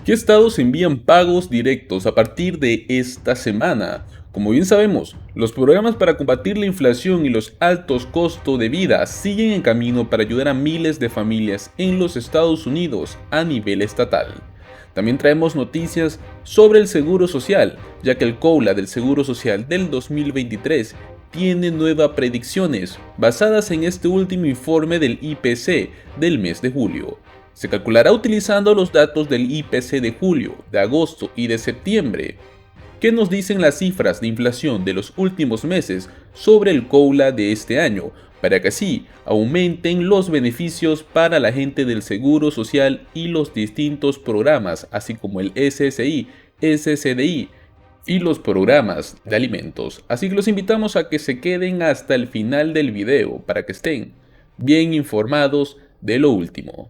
¿Qué estados envían pagos directos a partir de esta semana? Como bien sabemos, los programas para combatir la inflación y los altos costos de vida siguen en camino para ayudar a miles de familias en los Estados Unidos a nivel estatal. También traemos noticias sobre el Seguro Social, ya que el COLA del Seguro Social del 2023 tiene nuevas predicciones basadas en este último informe del IPC del mes de julio. Se calculará utilizando los datos del IPC de julio, de agosto y de septiembre. ¿Qué nos dicen las cifras de inflación de los últimos meses sobre el COLA de este año? Para que así aumenten los beneficios para la gente del Seguro Social y los distintos programas, así como el SSI, SSDI y los programas de alimentos. Así que los invitamos a que se queden hasta el final del video para que estén bien informados de lo último.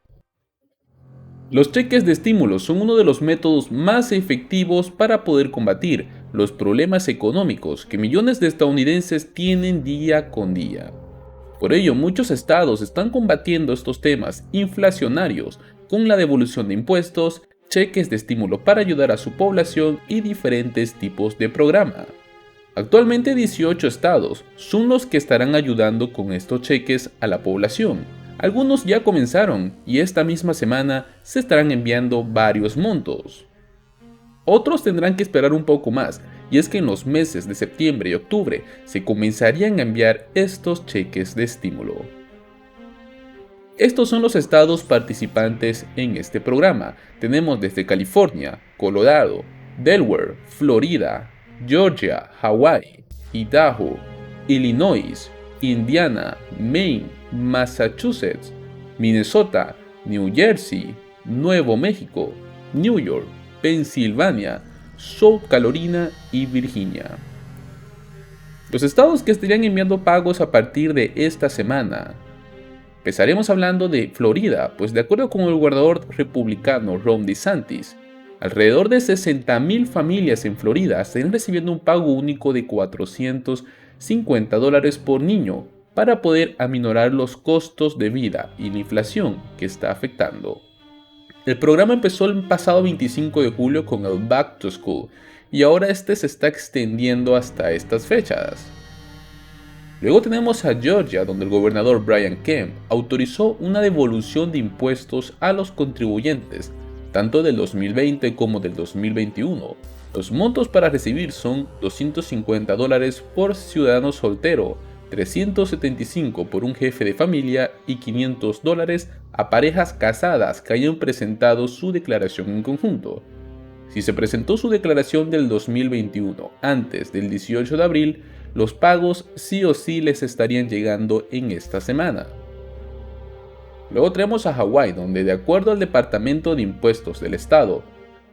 Los cheques de estímulo son uno de los métodos más efectivos para poder combatir los problemas económicos que millones de estadounidenses tienen día con día. Por ello, muchos estados están combatiendo estos temas inflacionarios con la devolución de impuestos, cheques de estímulo para ayudar a su población y diferentes tipos de programa. Actualmente 18 estados son los que estarán ayudando con estos cheques a la población. Algunos ya comenzaron y esta misma semana se estarán enviando varios montos. Otros tendrán que esperar un poco más, y es que en los meses de septiembre y octubre se comenzarían a enviar estos cheques de estímulo. Estos son los estados participantes en este programa. Tenemos desde California, Colorado, Delaware, Florida, Georgia, Hawái, Idaho, Illinois, Indiana, Maine, Massachusetts, Minnesota, New Jersey, Nuevo México, New York, Pensilvania, South Carolina y Virginia. Los estados que estarían enviando pagos a partir de esta semana. Empezaremos hablando de Florida, pues de acuerdo con el gobernador republicano Ron DeSantis, alrededor de 60,000 familias en Florida estarán recibiendo un pago único de $450 por niño para poder aminorar los costos de vida y la inflación que está afectando. El programa empezó el pasado 25 de julio con el Back to School y ahora este se está extendiendo hasta estas fechas. Luego tenemos a Georgia, donde el gobernador Brian Kemp autorizó una devolución de impuestos a los contribuyentes, tanto del 2020 como del 2021. Los montos para recibir son $250 por ciudadano soltero, $375 por un jefe de familia y $500 a parejas casadas que hayan presentado su declaración en conjunto. Si se presentó su declaración del 2021 antes del 18 de abril, los pagos sí o sí les estarían llegando en esta semana. Luego tenemos a Hawái, donde de acuerdo al Departamento de Impuestos del estado,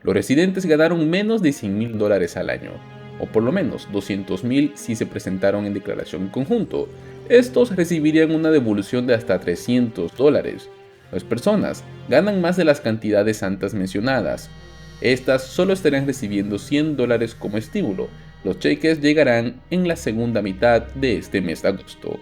los residentes ganaron menos de $100,000 al año, o por lo menos $200,000 si se presentaron en declaración en conjunto. Estos recibirían una devolución de hasta $300. Las personas ganan más de las cantidades antes mencionadas. Estas solo estarían recibiendo $100 como estímulo. Los cheques llegarán en la segunda mitad de este mes de agosto.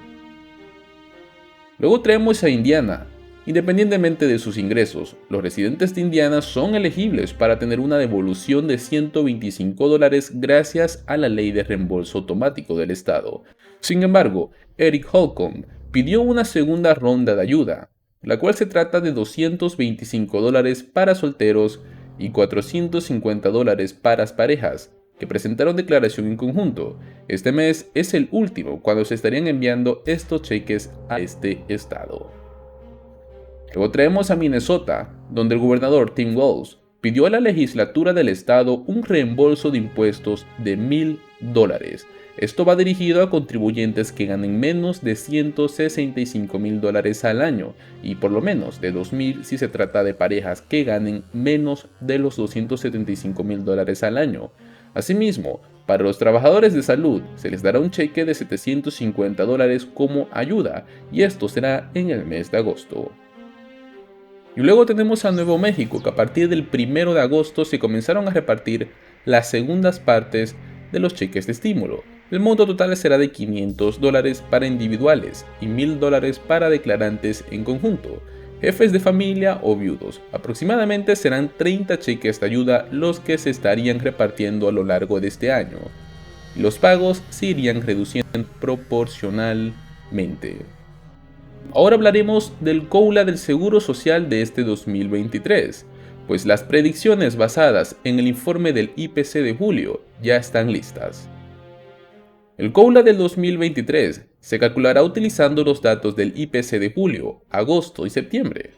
Luego traemos a Indiana. Independientemente de sus ingresos, los residentes de Indiana son elegibles para tener una devolución de $125 gracias a la ley de reembolso automático del estado. Sin embargo, Eric Holcomb pidió una segunda ronda de ayuda, la cual se trata de $225 para solteros y $450 para las parejas que presentaron declaración en conjunto. Este mes es el último cuando se estarían enviando estos cheques a este estado. Luego traemos a Minnesota, donde el gobernador Tim Walz pidió a la legislatura del estado un reembolso de impuestos de $1,000. Esto va dirigido a contribuyentes que ganen menos de $165,000 al año y por lo menos de $2,000 si se trata de parejas que ganen menos de los $275,000 al año. Asimismo, para los trabajadores de salud se les dará un cheque de $750 como ayuda y esto será en el mes de agosto. Y luego tenemos a Nuevo México, que a partir del 1 de agosto se comenzaron a repartir las segundas partes de los cheques de estímulo. El monto total será de $500 para individuales y $1,000 para declarantes en conjunto. jefes de familia o viudos. Aproximadamente serán 30 cheques de ayuda los que se estarían repartiendo a lo largo de este año. Y los pagos se irían reduciendo proporcionalmente. Ahora hablaremos del COULA del Seguro Social de este 2023, pues las predicciones basadas en el informe del IPC de julio ya están listas. El COULA del 2023 se calculará utilizando los datos del IPC de julio, agosto y septiembre.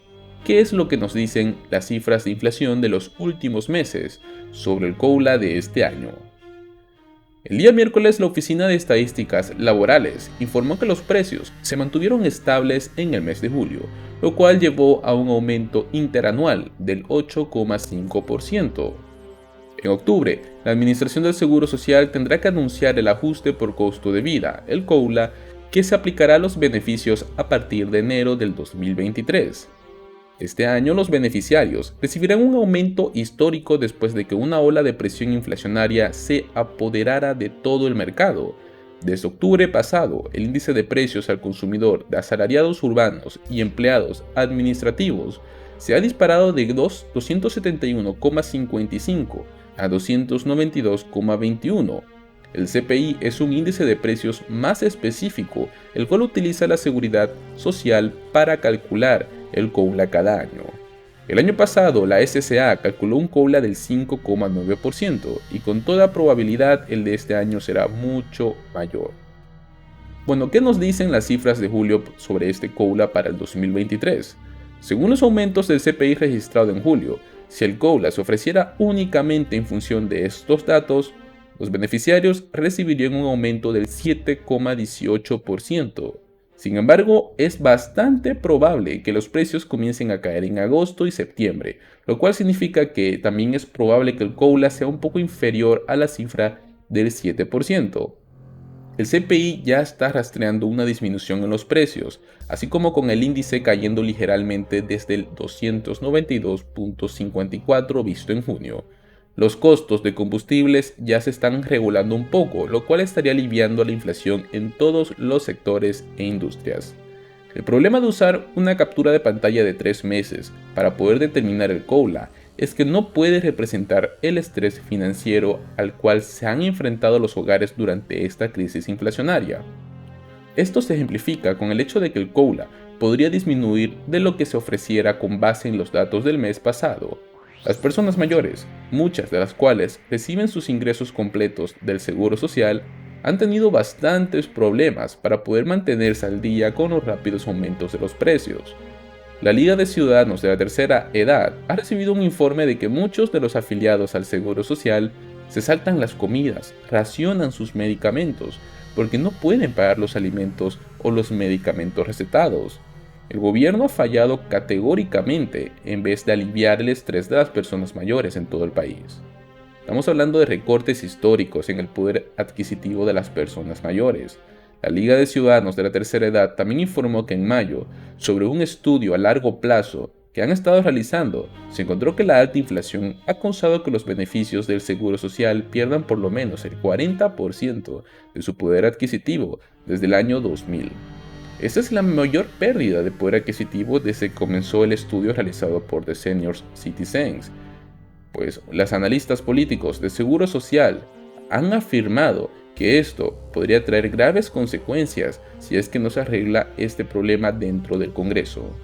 ¿Qué es lo que nos dicen las cifras de inflación de los últimos meses sobre el COULA de este año? El día miércoles, la Oficina de Estadísticas Laborales informó que los precios se mantuvieron estables en el mes de julio, lo cual llevó a un aumento interanual del 8,5%. En octubre, la Administración del Seguro Social tendrá que anunciar el ajuste por costo de vida, el COULA, que se aplicará a los beneficios a partir de enero del 2023. Este año los beneficiarios recibirán un aumento histórico después de que una ola de presión inflacionaria se apoderara de todo el mercado. Desde octubre pasado, el índice de precios al consumidor de asalariados urbanos y empleados administrativos se ha disparado de 271,55 a 292,21. El CPI es un índice de precios más específico, el cual utiliza la seguridad social para calcular el COULA cada año. El año pasado, la SCA calculó un COULA del 5,9% y con toda probabilidad el de este año será mucho mayor. Bueno, ¿qué nos dicen las cifras de julio sobre este COULA para el 2023? Según los aumentos del CPI registrado en julio, si el COULA se ofreciera únicamente en función de estos datos, los beneficiarios recibirían un aumento del 7,18%. Sin embargo, es bastante probable que los precios comiencen a caer en agosto y septiembre, lo cual significa que también es probable que el COULA sea un poco inferior a la cifra del 7%. El CPI ya está rastreando una disminución en los precios, así como con el índice cayendo ligeramente desde el 292,54 visto en junio. Los costos de combustibles ya se están regulando un poco, lo cual estaría aliviando la inflación en todos los sectores e industrias. El problema de usar una captura de pantalla de 3 meses para poder determinar el COULA es que no puede representar el estrés financiero al cual se han enfrentado los hogares durante esta crisis inflacionaria. Esto se ejemplifica con el hecho de que el COULA podría disminuir de lo que se ofreciera con base en los datos del mes pasado. Las personas mayores, muchas de las cuales reciben sus ingresos completos del Seguro Social, han tenido bastantes problemas para poder mantenerse al día con los rápidos aumentos de los precios. La Liga de Ciudadanos de la Tercera Edad ha recibido un informe de que muchos de los afiliados al Seguro Social se saltan las comidas, racionan sus medicamentos, porque no pueden pagar los alimentos o los medicamentos recetados. El gobierno ha fallado categóricamente en vez de aliviar el estrés de las personas mayores en todo el país. Estamos hablando de recortes históricos en el poder adquisitivo de las personas mayores. La Liga de Ciudadanos de la Tercera Edad también informó que en mayo, sobre un estudio a largo plazo que han estado realizando, se encontró que la alta inflación ha causado que los beneficios del Seguro Social pierdan por lo menos el 40% de su poder adquisitivo desde el año 2000. Esta es la mayor pérdida de poder adquisitivo desde que comenzó el estudio realizado por The Senior Citizens, pues los analistas políticos de Seguro Social han afirmado que esto podría traer graves consecuencias si es que no se arregla este problema dentro del Congreso.